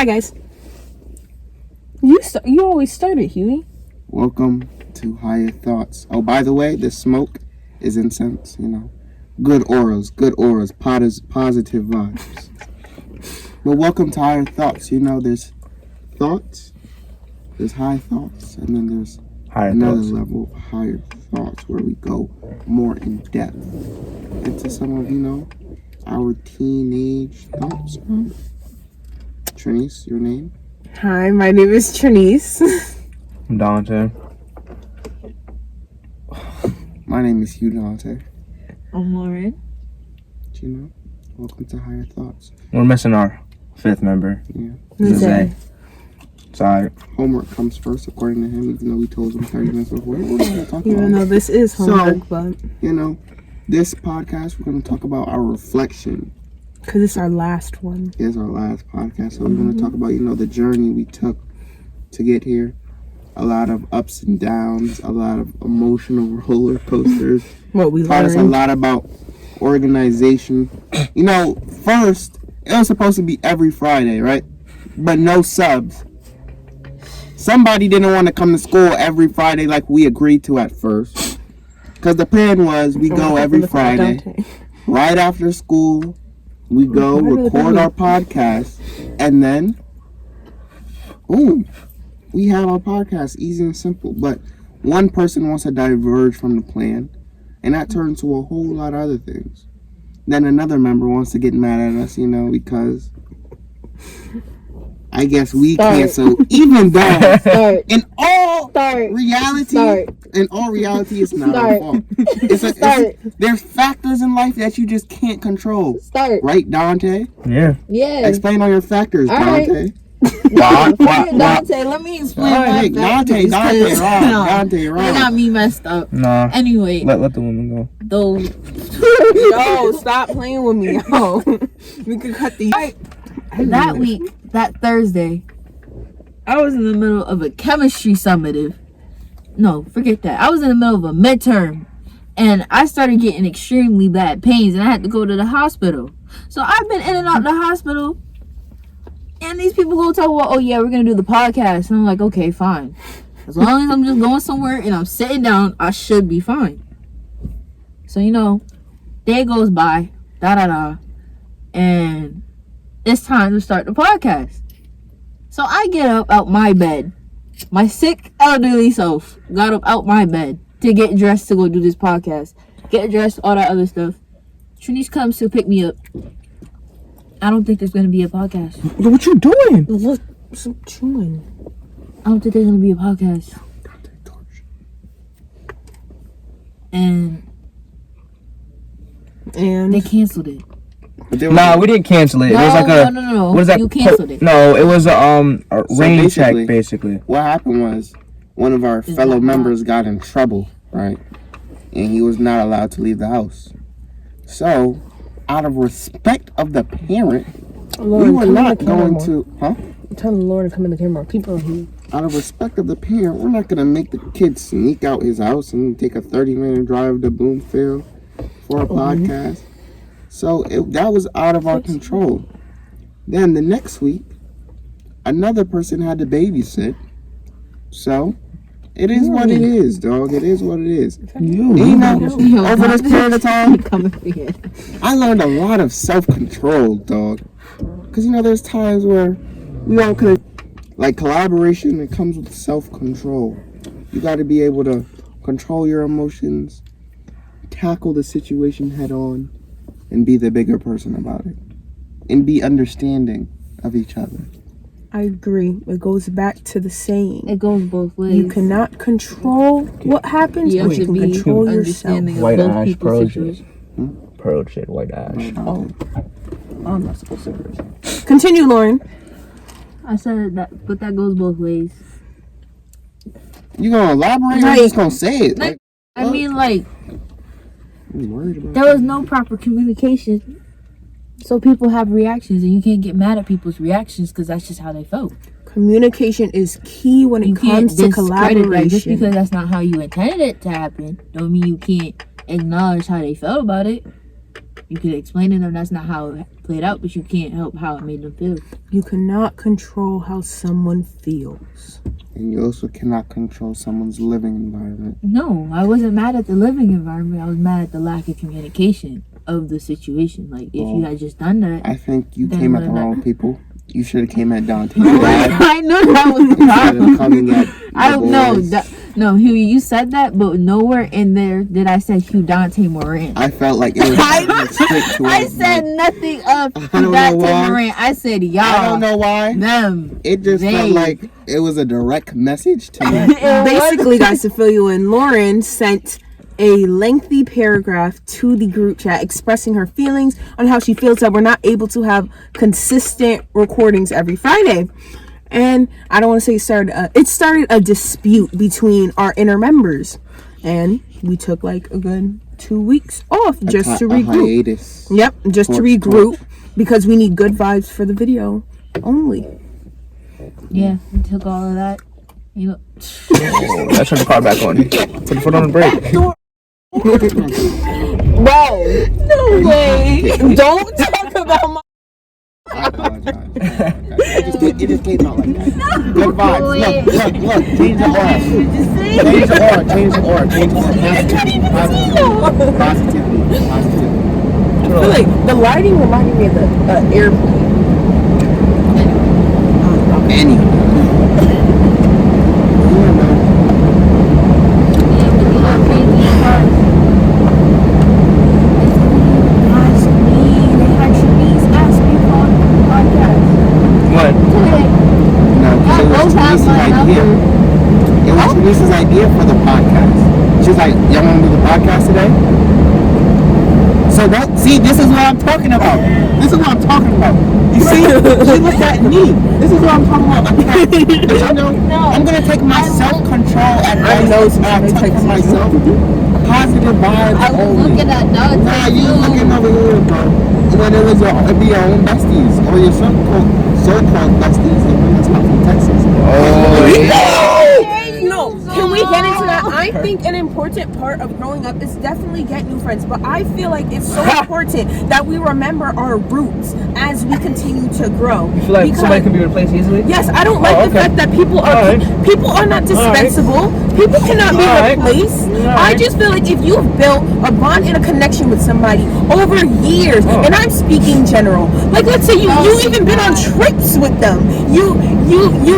Hi, guys. You always started, Huey. Welcome to Higher Thoughts. Oh, by the way, the smoke is incense, Good auras, positive vibes. But welcome to Higher Thoughts. There's thoughts, there's high thoughts, and then there's another level of higher thoughts where we go more in depth into some of, our teenage thoughts. Trinice, your name? Hi, my name is Trinice. I'm Dante. My name is Hugh Dante. I'm Lauren. Welcome to Higher Thoughts. We're missing our fifth member. Yeah. Zay. Sorry. Homework comes first, according to him, even though we told him 30 minutes before. We're going to talk Even though this is homework, but... this podcast, we're going to talk about our reflection. Because it's our last one. It's our last podcast, so we're going to talk about, the journey we took to get here. A lot of ups and downs, a lot of emotional roller coasters. What we taught us a lot about organization. First, it was supposed to be every Friday, right? But no subs. Somebody didn't want to come to school every Friday like we agreed to at first. Because the plan was we go every Friday. Right after school, we go record our podcast. And then, boom, we have our podcast. Easy and simple. But one person wants to diverge from the plan. And that turns to a whole lot of other things. Then another member wants to get mad at us, because I guess we cancel, even though in all reality, it's not our fault. There's factors in life that you just can't control. Right, Dante? Yeah. Explain all your factors, Dante. Dante, let me explain my Dante, Dante, wrong. Got me messed up. Nah. Anyway. Let the woman go. Yo, stop playing with me, yo. We could cut the... That week, that Thursday, I was in the middle of a chemistry summative. No, forget that. I was in the middle of a midterm. And I started getting extremely bad pains. And I had to go to the hospital. So I've been in and out the hospital. And these people go talk about, oh yeah, we're going to do the podcast. And I'm like, okay, fine. As long as I'm just going somewhere and I'm sitting down, I should be fine. So, day goes by, and it's time to start the podcast. So I get up out my bed. My sick elderly self got up out my bed to get dressed to go do this podcast. Get dressed, all that other stuff. Trinice comes to pick me up. I don't think there's going to be a podcast. What you doing? What's I'm doing? I don't think there's going to be a podcast. And they canceled it. Nah, we didn't cancel it. No, it was like no. What is that? You canceled it. No, it was a rain check, basically. What happened was one of our fellow members got in trouble, right? And he was not allowed to leave the house. So, out of respect of the parent, we were not going to... Huh? Tell the Lord to come in the camera. People are here. Out of respect of the parent, we're not going to make the kid sneak out his house and take a 30-minute drive to Bloomfield for a podcast. So that was out of our control. Then the next week, another person had to babysit. So it is what it is, dog. It is what it is. Over this period of time, I learned a lot of self-control, dog. Because, there's times where we all could... Like collaboration, it comes with self-control. You got to be able to control your emotions, tackle the situation head on, and be the bigger person about it. And be understanding of each other. I agree. It goes back to the saying. It goes both ways. You cannot control what happens, but you can control yourself. White ash, pearl shit. Pearl shit, white ash. Oh. I'm not supposed to curse. Continue, Lauren. I said that, but that goes both ways. You gonna elaborate or you just gonna say it? There was no proper communication. So people have reactions, and you can't get mad at people's reactions because that's just how they felt. Communication is key when it comes to collaboration. Just because that's not how you intended it to happen, don't mean you can't acknowledge how they felt about it. You could explain to them that's not how it played out, but you can't help how it made them feel. You cannot control how someone feels. And you also cannot control someone's living environment. No, I wasn't mad at the living environment. I was mad at the lack of communication of the situation. Like, if you had just done that. I think you Then came at the what about- wrong people. You should have came at Dante's dad. I know that was the Instead problem. of coming at I the know boys. that. No, Hugh, you said that, but nowhere in there did I say Hugh Dante Moran. I felt like it was straight to I us, said but nothing of don't Hugh know Dante why. Moran. I said y'all. I don't know why. Them. It just They. felt like it was a direct message to me. Basically, guys, to fill you in, Lauren sent a lengthy paragraph to the group chat expressing her feelings on how she feels that we're not able to have consistent recordings every Friday. And I don't want to say it started a dispute between our inner members. And we took like a good 2 weeks off just to A regroup. hiatus. Yep, just to Torch, regroup because we need good vibes for the video only. Yeah, we took all of that. You know, Let's turn the car back on. Put the foot on the brake. Bro, no way. Don't talk about my. I apologize. It just came out like that. Good vibes. Look. Change the aura. Change the aura. Positivity. I feel like the lighting reminded me of the airplane. What? No, because it was Teresa's idea. It was Teresa's idea for the podcast. She's like, y'all want to do the podcast today? So that, see, this is what I'm talking about. This is what I'm talking about. You see? She looked at me. This is what I'm talking about. I know. I'm going to take my self-control advice I took for myself. Positive vibes only. looking at dogs. Nah, you looking over here, bro. When it was it'd be your own besties or your so-called besties that's not from Texas. No, can we get into that? I think an important part of growing up is definitely get new friends, but I feel like it's so important that we remember our roots as we continue to grow. You feel like somebody can be replaced easily? Yes, I don't like the fact that people are not dispensable. People cannot be replaced. I just feel like if you've built a bond and a connection with somebody over years, and I'm speaking general, like let's say you even been on trips with them, you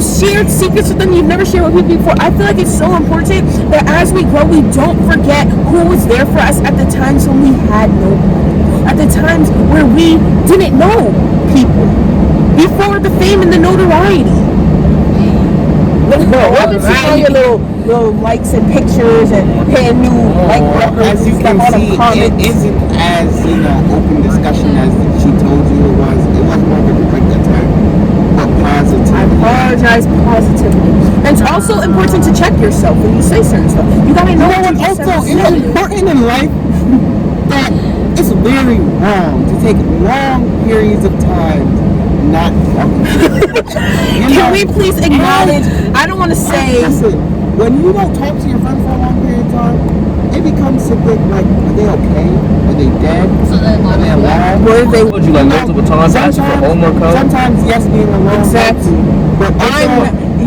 shared secrets with them you've never shared with people before. I feel like it's so important that as we grow, we don't forget who was there for us at the times when we had nobody, at the times where we didn't know people, before the fame and the notoriety. I've been seeing all your little likes and pictures and hitting new like records As you and can stuff, all see, the comments. it isn't as open discussion as she told you it was. It was more of a like attack, but positive. I apologize positively. And it's also important to check yourself when you say certain stuff. You gotta know what you Also, say. it's important in life that it's very wrong to take long periods of time not talking. Can we please acknowledge? I don't want to say. Listen, when you don't talk to your friend for a long period of time, it becomes something like, are they okay? Are they dead? Are they alive? Were they? Would you like multiple times asking for homework help? Sometimes yes, being alone. Exactly. But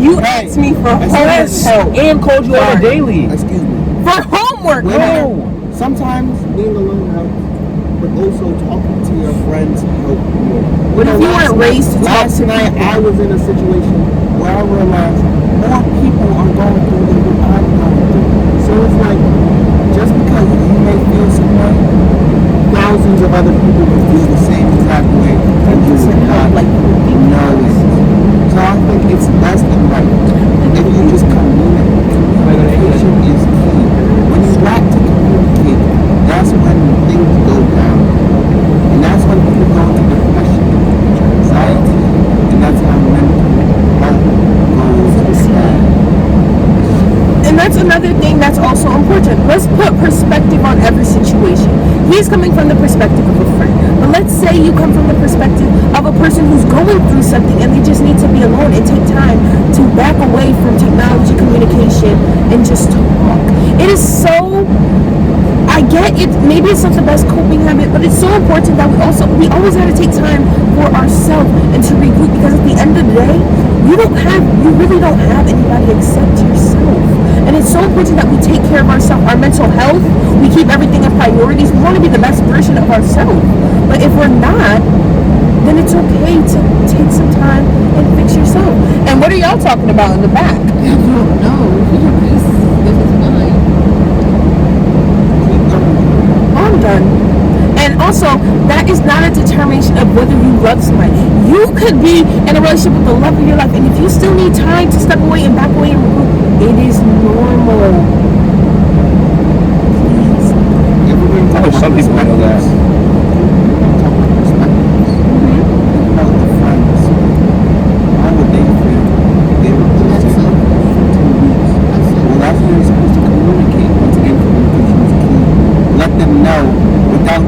You asked me for homework help. And called you on a daily. Excuse me. For homework. No. Sometimes being alone helps, but also talking to your friends help more. What if you weren't raised to talk Last to night people? I was in a situation where I realized more people are going through than what I'm going through. So it's like, just because you may feel some way, thousands of other people will feel the same exact way. And you would not know it. So I think it's best in life if you just communicate. Communication is key. When you lack to communicate, that's when things go down. And that's when people go into depression, anxiety, and that's how mental health goes bad. And that's another thing that's also important. Let's put perspective on every situation. He's coming from the perspective of a friend. But let's say you come from the perspective of a person who's going through something and they just need to be alone and take time to back away from technology communication and just talk. It is so... I get it. Maybe it's not the best coping habit, but it's so important that we always got to take time for ourselves and to regroup, because at the end of the day, you really don't have anybody except yourself. And it's so important that we take care of ourselves, our mental health. We keep everything as priorities. We want to be the best version of ourselves. But if we're not, then it's okay to take some time and fix yourself. And what are y'all talking about in the back? I don't know. This is mine. I'm done. And also, that is not a determination of whether you love somebody. You could be in a relationship with the love of your life, and if you still need time to step away and back away and regroup, it is normal. Please. I wish some people know that.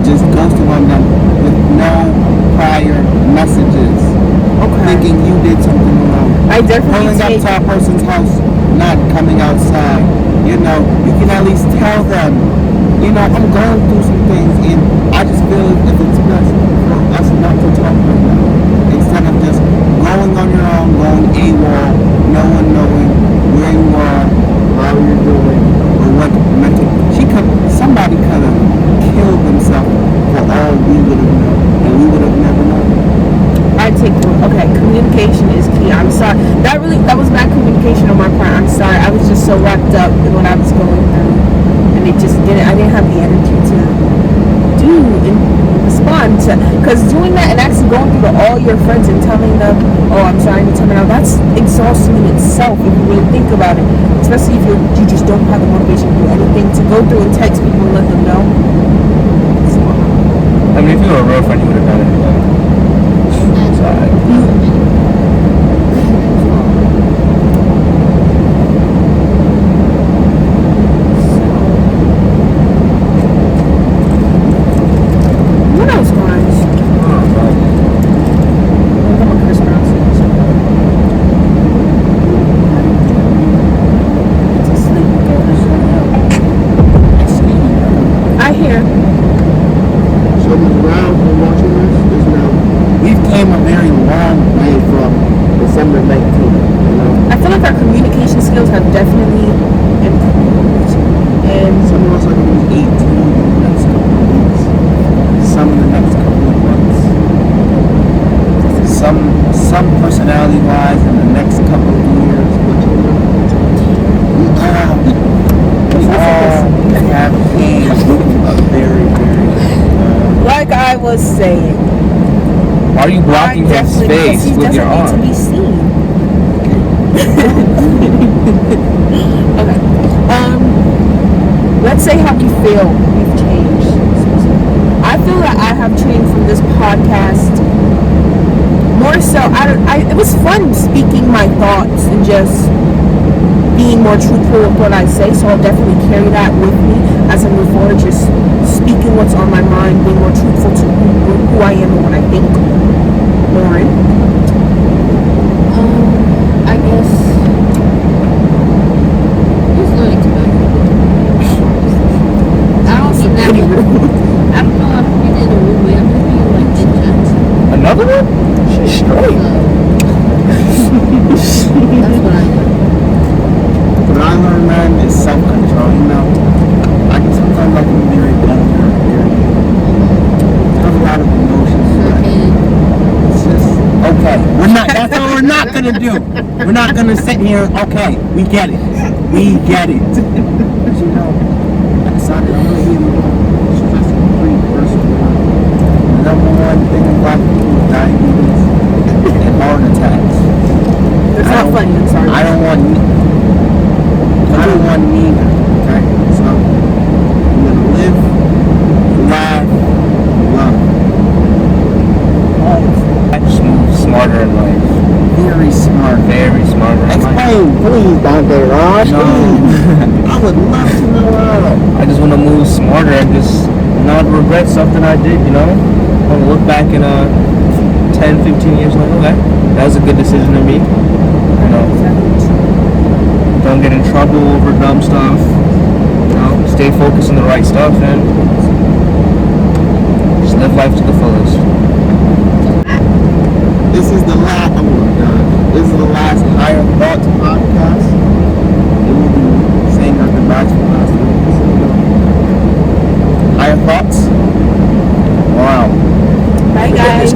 Just ghosting on them with no prior messages. Okay. Thinking you did something wrong. I definitely Pulling up to a person's house, not coming outside. You know, you can at least tell them, you know, I'm going through some things, and I just feel if it's best for us not to talk right now. Instead of just going on your own, going AWOL, no one knowing where you are, how you're doing, or what mental. Somebody could have killed themselves for all we would have known, and we would have never known. Okay, communication is key. I'm sorry. That was bad communication on my part. I'm sorry. I was just so wrapped up in what I was going through, and I didn't have the energy to do and respond to, because doing that and actually going through to all your friends and telling them, oh, I'm sorry, I'm coming out, that's exhausting in itself if you really think about it, especially if you just don't have the motivation to do anything, to go through and text people and let them know. I mean, if you were a real friend, you would have done it anyway. Sorry. What else, guys? I hear. So around and watching this now, we've came a very long way from December 19th, you know? I feel like our communication skills have definitely improved. And Some of us are going to be 18 in the next couple of weeks. Some in the next couple of months. Some personality-wise in the next couple of years. We all have aged a very, very like I was saying, Why are you blocking his because face he with doesn't your need to arm? be seen. Okay. Let's say how we feel we've changed. I feel that I have changed from this podcast. More so, it was fun speaking my thoughts and just being more truthful with what I say. So I'll definitely carry that with me as I move forward. Just speaking what's on my mind, being more truthful to who I am and what I think. Lauren. I guess just learning to back up. I don't mean that. I don't know if I'm in a rude way. I'm just being like intense. Another one? She's straight. That's what I do. What I learned, man, is self-control. You know, sometimes I can be very vulgar, have a lot of emotions. Sure can. It's just okay. That's what we're not gonna do. We're not gonna sit here. Okay, we get it. We get it. But you know, I decided I'm gonna be the stress-free person. The number one thing in black people is diabetes and heart attacks. It's not funny, I'm sorry. I don't want neither. Okay, so I'm gonna live, laugh, love. Smooth, smarter in life. Very smart. Very smarter in life. Explain, please, Dante Ross. No. I would love to know how. I just want to move smarter and just not regret something I did, you know? I want to look back in 10, 15 years like, okay, that was a good decision to me. You know? Don't get in trouble over dumb stuff. You know? stay focused on the right stuff and just live life to the fullest. This is the last. Oh my God. This is the last Higher Thoughts podcast. We will be saying our goodbyes for last week. So, Higher Thoughts. Wow. Bye, guys.